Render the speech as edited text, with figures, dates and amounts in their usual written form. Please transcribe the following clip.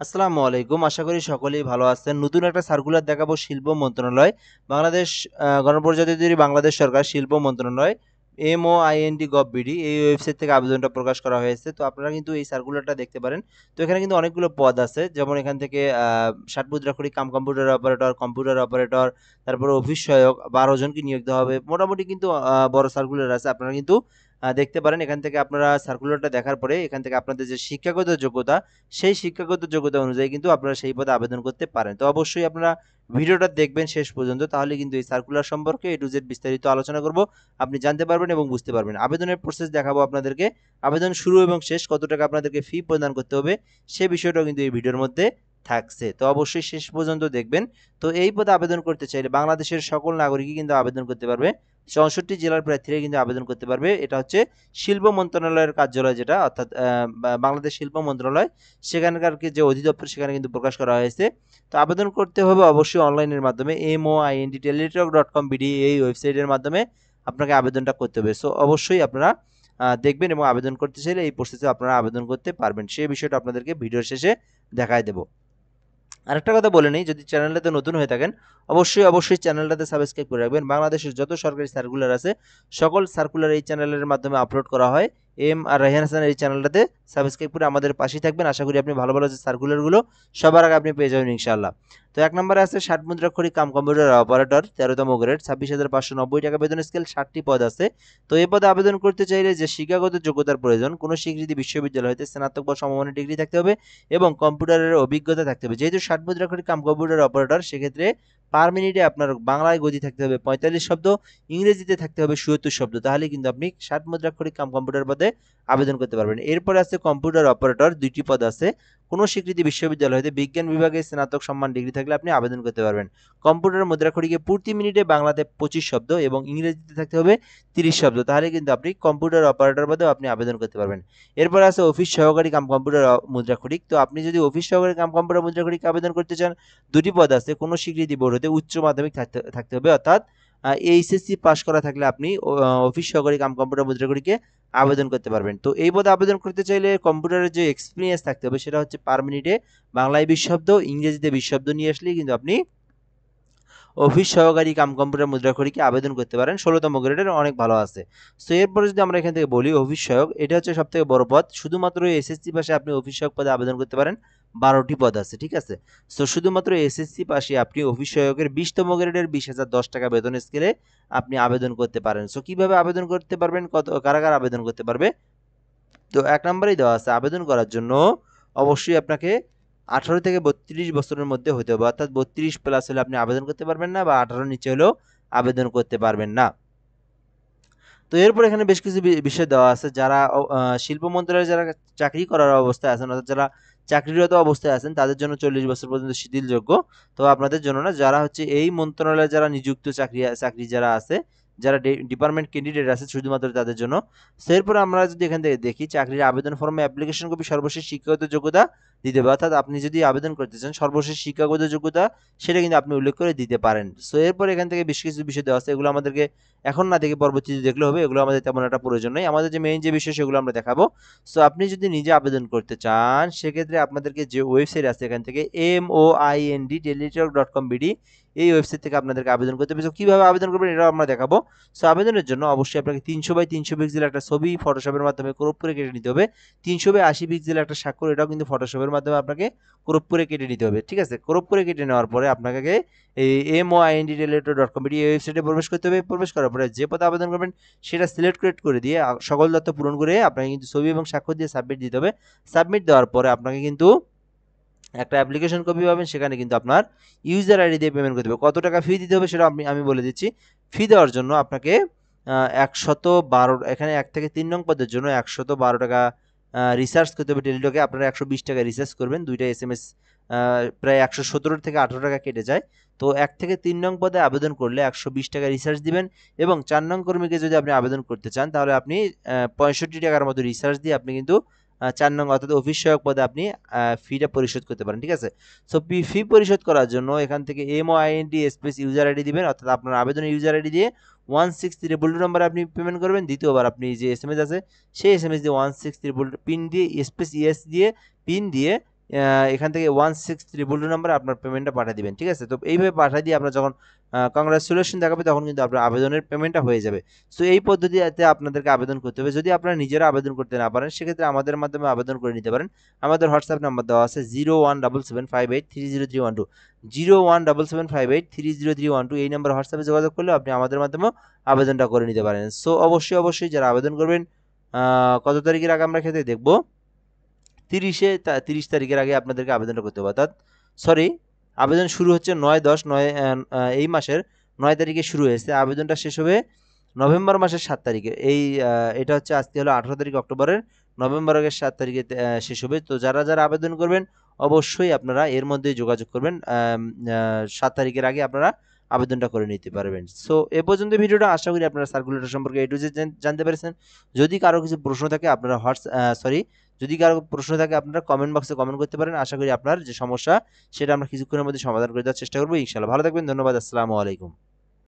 আসসালামু আলাইকুম। আশা করি সকলেই ভালো আছেন। নতুন একটা সার্কুলার দেখাবো শিল্প মন্ত্রণালয়, বাংলাদেশ গণপ্রজাতন্ত্রী বাংলাদেশ সরকার শিল্প মন্ত্রণালয় MOIND.gov.bd এই ওয়েবসাইট থেকে আবেদনটা প্রকাশ করা হয়েছে। তো আপনারা কিন্তু এই সার্কুলারটা দেখতে পারেন। তো এখানে কিন্তু অনেকগুলো পদ আছে। যেমন এখান থেকে ষাট মুদ্রাক্ষরিক কাম কম্পিউটার অপারেটর, তারপরে অফিস সহায়ক ১২ জনকে নিয়োগ দেওয়া হবে। মোটামুটি কিন্তু বড় সার্কুলার আছে। আপনারা কিন্তু দেখতে পারেন। এখান থেকে আপনারা সার্কুলারটা দেখার পরে এখান থেকে আপনাদের যে শিক্ষাগত যোগ্যতা সেই শিক্ষাগত যোগ্যতা অনুযায়ী কিন্তু আপনারা সেই পদে আবেদন করতে পারেন। তো অবশ্যই আপনারা ভিডিওটা দেখবেন শেষ পর্যন্ত, তাহলে কিন্তু এই সার্কুলার সম্পর্কে A to Z বিস্তারিত আলোচনা করব। আপনি জানতে পারবেন এবং বুঝতে পারবেন। আবেদনের প্রসেস দেখাবো আপনাদেরকে। আবেদন শুরু এবং শেষ, কত টাকা আপনাদেরকে ফি প্রদান করতে হবে সে বিষয়টাও কিন্তু এই ভিডিওর মধ্যে থাকছে। তো অবশ্যই শেষ পর্যন্ত দেখবেন। তো এই পদে আবেদন করতে চাইলে বাংলাদেশের সকল নাগরিকই কিন্তু আবেদন করতে পারবে। ৬৪ জেলার প্রার্থীরা কিন্তু আবেদন করতে পারবে। এটা হচ্ছে শিল্প মন্ত্রণালয়ের কার্যালয়, যেটা অর্থাৎ বাংলাদেশ শিল্প মন্ত্রণালয়, সেখানকার যে অধিদপ্তর সেখানে কিন্তু প্রকাশ করা হয়েছে। তো আবেদন করতে হবে অবশ্যই অনলাইনের মাধ্যমে MOIND.teletalk.com.bd এই ওয়েবসাইটের মাধ্যমে আপনাকে আবেদনটা করতে হবে। সো অবশ্যই আপনারা দেখবেন এবং আবেদন করতে চাইলে এই প্রসেসে আপনারা আবেদন করতে পারবেন। সেই বিষয়টা আপনাদেরকে ভিডিওর শেষে দেখায় দেব। আরেকটা কথা বলে নেই, যদি চ্যানেলটাতে নতুন হয়ে থাকেন অবশ্যই চ্যানেলটাতে সাবস্ক্রাইব করে রাখবেন। বাংলাদেশের যত সরকারি সার্কুলার আছে সকল সার্কুলার এই চ্যানেলের মাধ্যমে আপলোড করা হয়। আর রায়হান হাসান এই চ্যানেলটাতে সাবস্ক্রাইব করে আমাদের পাশেই থাকবেন। আশা করি আপনি ভালো ভালো যে সার্কুলারগুলো সবার আগে আপনি পেয়ে যাবেন ইনশাআল্লাহ। তো ১ নম্বরে আছে ৬০ মুদ্রাক্ষরিক কাম কম্পিউটার অপারেটর, ১৩তম গ্রেড, ২৬,৫৯০ টাকা বেতন স্কেল, ৬০টি পদ আছে। তো এই পদে আবেদন করতে চাইলে যে শিক্ষাগত যোগ্যতার প্রয়োজন, কোনো স্বীকৃতি বিশ্ববিদ্যালয় হতে স্নাতক বা সমমানের ডিগ্রি থাকতে হবে এবং কম্পিউটারের অভিজ্ঞতা থাকতে হবে। যেহেতু ৬০ মুদ্রাক্ষরিক কাম কম্পিউটার অপারেটর, সেক্ষেত্রে পার মিনিটে আপনার বাংলায় গতি থাকতে হবে ৪৫ শব্দ, ইংরেজিতে থাকতে হবে ৭৪ শব্দ। তাহলে কিন্তু আপনি ৬০ মুদ্রাক্ষরিক কাম কম্পিউটার পদে আবেদন করতে পারবেন। এরপরে আছে কম্পিউটার অপারেটর, ২টি পদ আছে। কোনো স্বীকৃতি বিশ্ববিদ্যালয় হতে বিজ্ঞান বিভাগে স্নাতক সম্মান ডিগ্রি থাকলে আপনি আবেদন করতে পারবেন। কম্পিউটার মুদ্রাক্ষরিকে প্রতি মিনিটে বাংলাতে ২৫ শব্দ এবং ইংরেজিতে থাকতে হবে ৩০ শব্দ। তাহলে কিন্তু আপনি কম্পিউটার অপারেটর পদেও আপনি আবেদন করতে পারবেন। এরপর আছে অফিস সহকারী কাম কম্পিউটার মুদ্রাক্ষরিক। তো আপনি যদি অফিস সহকারী কাম কম্পিউটার মুদ্রাক্ষরিক আবেদন করতে চান, ২টি পদ আছে। কোনো স্বীকৃতি বোর্ড হতে উচ্চ মাধ্যমিক থাকতে হবে, অর্থাৎ এইচএসসি পাস করা থাকলে আপনি অফিস সহকারী কাম কম্পিউটার মুদ্রাক্ষরিকে আবেদন করতে পারবেন। তো এই পদে আবেদন করতে চাইলে কম্পিউটারের যে এক্সপিরিয়েন্স থাকতে হবে সেটা হচ্ছে পার মিনিটে বাংলায় ২০ শব্দ, ইংরেজিতে ২০ শব্দ নিয়ে আসলেই কিন্তু আপনি অফিস সহকারী কাম কম্পিউটার মুদ্রাক্ষরিকে আবেদন করতে পারেন। ১৬তম গ্রেডের অনেক ভালো আছে। সো এরপরে যদি আমরা এখান থেকে বলি অফিস সহায়ক, এটা হচ্ছে সবথেকে বড় পদ। শুধুমাত্র এসএসসি পাশে আপনি অফিস সহায়ক পদে আবেদন করতে পারেন। ১২টি পদ আছে, ঠিক আছে? সো শুধুমাত্র এসএসসি পাশে আপনি অফিস সহায়কের ২০তম গ্রেডের ২০,০১০ টাকা বেতন স্কেলে আপনি আবেদন করতে পারেন। সো কিভাবে আবেদন করতে পারবেন, কারা আবেদন করতে পারবে? তো ১ নম্বরেই দেওয়া আছে, আবেদন করার জন্য অবশ্যই আপনাকে ১৮ থেকে ৩২ বছরের মধ্যে হতে হবে, অর্থাৎ ৩২ প্লাস হলে আপনি আবেদন করতে পারবেন না, বা ১৮ নিচে হলেও আবেদন করতে পারবেন না। তো এরপর এখানে বেশ কিছু বিষয় দেওয়া আছে। যারা শিল্প মন্ত্রণালয়ে যারা চাকরি করার অবস্থায় আছেন, অর্থাৎ যারা চাকরিরত অবস্থায় আছেন, তাদের জন্য ৪০ বছর পর্যন্ত শিথিলযোগ্য। তো আপনাদের জন্য না, যারা হচ্ছে এই মন্ত্রণালয়ে যারা নিযুক্ত চাকরি যারা আছে, যারা ডিপার্টমেন্ট ক্যান্ডিডেট আছে, শুধুমাত্র তাদের জন্য। সো এরপর আমরা যদি এখান থেকে দেখি, চাকরির আবেদন ফর্মে অ্যাপ্লিকেশন কপি, সর্বশেষ শিক্ষাগত যোগ্যতা দিতে হবে, অর্থাৎ আপনি যদি আবেদন করতে চান সর্বশেষ শিক্ষাগত যোগ্যতা সেটা কিন্তু আপনি উল্লেখ করে দিতে পারেন। সো এরপর এখান থেকে বেশ কিছু বিষয় দেওয়া আছে, এগুলো আমাদেরকে এখন না দেখে পরবর্তীতে দেখলে হবে, এগুলো আমাদের তেমন একটা প্রয়োজন নেই। আমাদের যে মেইন যে বিষয় সেগুলো আমরা দেখাবো। সো আপনি যদি নিজে আবেদন করতে চান, সেক্ষেত্রে আপনাদেরকে যে ওয়েবসাইট আছে এখান থেকে MOIND.teletalk.com.bd এই ওয়েবসাইট থেকে আপনাদেরকে আবেদন করতে হবে। কিভাবে আবেদন করবেন এটাও আমরা দেখাবো। সো আবেদনের জন্য অবশ্যই আপনাকে ৩০০ বাই ৩০০ পিক্সেল একটা ছবি ফটোশপের মাধ্যমে ক্রপ করে কেটে নিতে হবে। ৩০০ বাই ৮০ পিক্সেল একটা স্বাক্ষর, এটাও কিন্তু ফটোশপের মাধ্যমে আপনাকে ক্রপ করে কেটে নিতে হবে, ঠিক আছে? ক্রপ করে কেটে নেওয়ার পরে আপনাকে এই MOIND.teletalk.com.bd এই ওয়েবসাইটে প্রবেশ করতে হবে। প্রবেশ করার পরে যে পদে আবেদন করবেন সেটা সিলেক্ট করে দিয়ে সকল তথ্য পূরণ করে আপনাকে কিন্তু ছবি এবং স্বাক্ষর দিয়ে সাবমিট দিতে হবে। সাবমিট দেওয়ার পরে আপনাকে কিন্তু একটা অ্যাপ্লিকেশন কপি পাবেন, সেখানে কিন্তু আপনার ইউজার আইডি দিয়ে পেমেন্ট করতে হবে। কত টাকা ফি দিতে হবে সেটা আমি বলে দিচ্ছি। ফি দেওয়ার জন্য আপনাকে ১১২, এখানে ১ থেকে ৩ নং পদের জন্য ১১২ টাকা রিচার্জ করতে হবে টেলিটকে। আপনারা ১২০ টাকা রিচার্জ করবেন, ২টা এসএমএস প্রায় ১১৭ থেকে ১৮ টাকা কেটে যায়। তো ১ থেকে ৩ নং পদে আবেদন করলে ১২০ টাকা রিচার্জ দিবেন, এবং ৪ নং কর্মীকে যদি আপনি আবেদন করতে চান তাহলে আপনি ৬৫ টাকার মতো রিচার্জ দিয়ে আপনি কিন্তু ৪ নং অর্থাৎ অফিস সহায়ক পদে আপনি ফিটা পরিশোধ করতে পারেন, ঠিক আছে? সো ফি পরিশোধ করার জন্য এখান থেকে MOIND স্পেস ইউজার আইডি দিবেন, অর্থাৎ আপনার আবেদনের ইউজার আইডি দিয়ে 16322 নম্বরে আপনি পেমেন্ট করবেন। দ্বিতীয়বার আপনি যে এসএমএস আছে সেই এসএমএস দিয়ে 16322 পিন দিয়ে স্পেস ইয়েস দিয়ে পিন দিয়ে এখান থেকে 16322 নাম্বারে আপনার পেমেন্টটা পাঠিয়ে দিবেন, ঠিক আছে? তো এইভাবে পাঠিয়ে দিয়ে আপনার যখন কংগ্রাচুলেশন দেখাবে তখন কিন্তু আপনার আবেদনের পেমেন্টটা হয়ে যাবে। সো এই পদ্ধতিতে আপনাদেরকে আবেদন করতে হবে। যদি আপনারা নিজেরা আবেদন করতে না পারেন সেক্ষেত্রে আমাদের মাধ্যমে আবেদন করে নিতে পারেন। আমাদের হোয়াটসঅ্যাপ নাম্বার দেওয়া আছে 017758303012, 017758303012। এই নাম্বার হোয়াটসঅ্যাপে যোগাযোগ করলে আপনি আমাদের মাধ্যমে আবেদনটা করে নিতে পারেন। সো অবশ্যই যারা আবেদন করবেন কত তারিখের আগে আমরা ক্ষেত্রে দেখব, 30 তারিখের আগে আপনাদেরকে আবেদনটা করতে হবে। অর্থাৎ সরি, আবেদন শুরু হচ্ছে 9/10 এই মাসের 9 তারিখে শুরু হয়েছে, আবেদনটা শেষ হবে নভেম্বর মাসের 7 তারিখে। এটা হচ্ছে আজকে হলো 18 তারিখ অক্টোবরের, নভেম্বরের 7 তারিখে শেষ হবে। তো যারা আবেদন করবেন অবশ্যই আপনারা এর মধ্যেই যোগাযোগ করবেন, 7 তারিখের আগে আপনারা আবেদনটা করে নিতে পারবেন। সো এ পর্যন্ত ভিডিওটা, আশা করি আপনারা সার্কুলেটর সম্পর্কে A to Z জানতে পেরেছেন। যদি কারো কিছু প্রশ্ন থাকে আপনারা যদি কারো প্রশ্ন থাকে আপনারা কমেন্ট বক্সে কমেন্ট করতে পারেন। আশা করি আপনার যে সমস্যা সেটা আমরা কিছুক্ষণের মধ্যে সমাধান করে দেওয়ার চেষ্টা করবো ইনশাআল্লাহ। ভালো থাকবেন, ধন্যবাদ, আসসালামু আলাইকুম।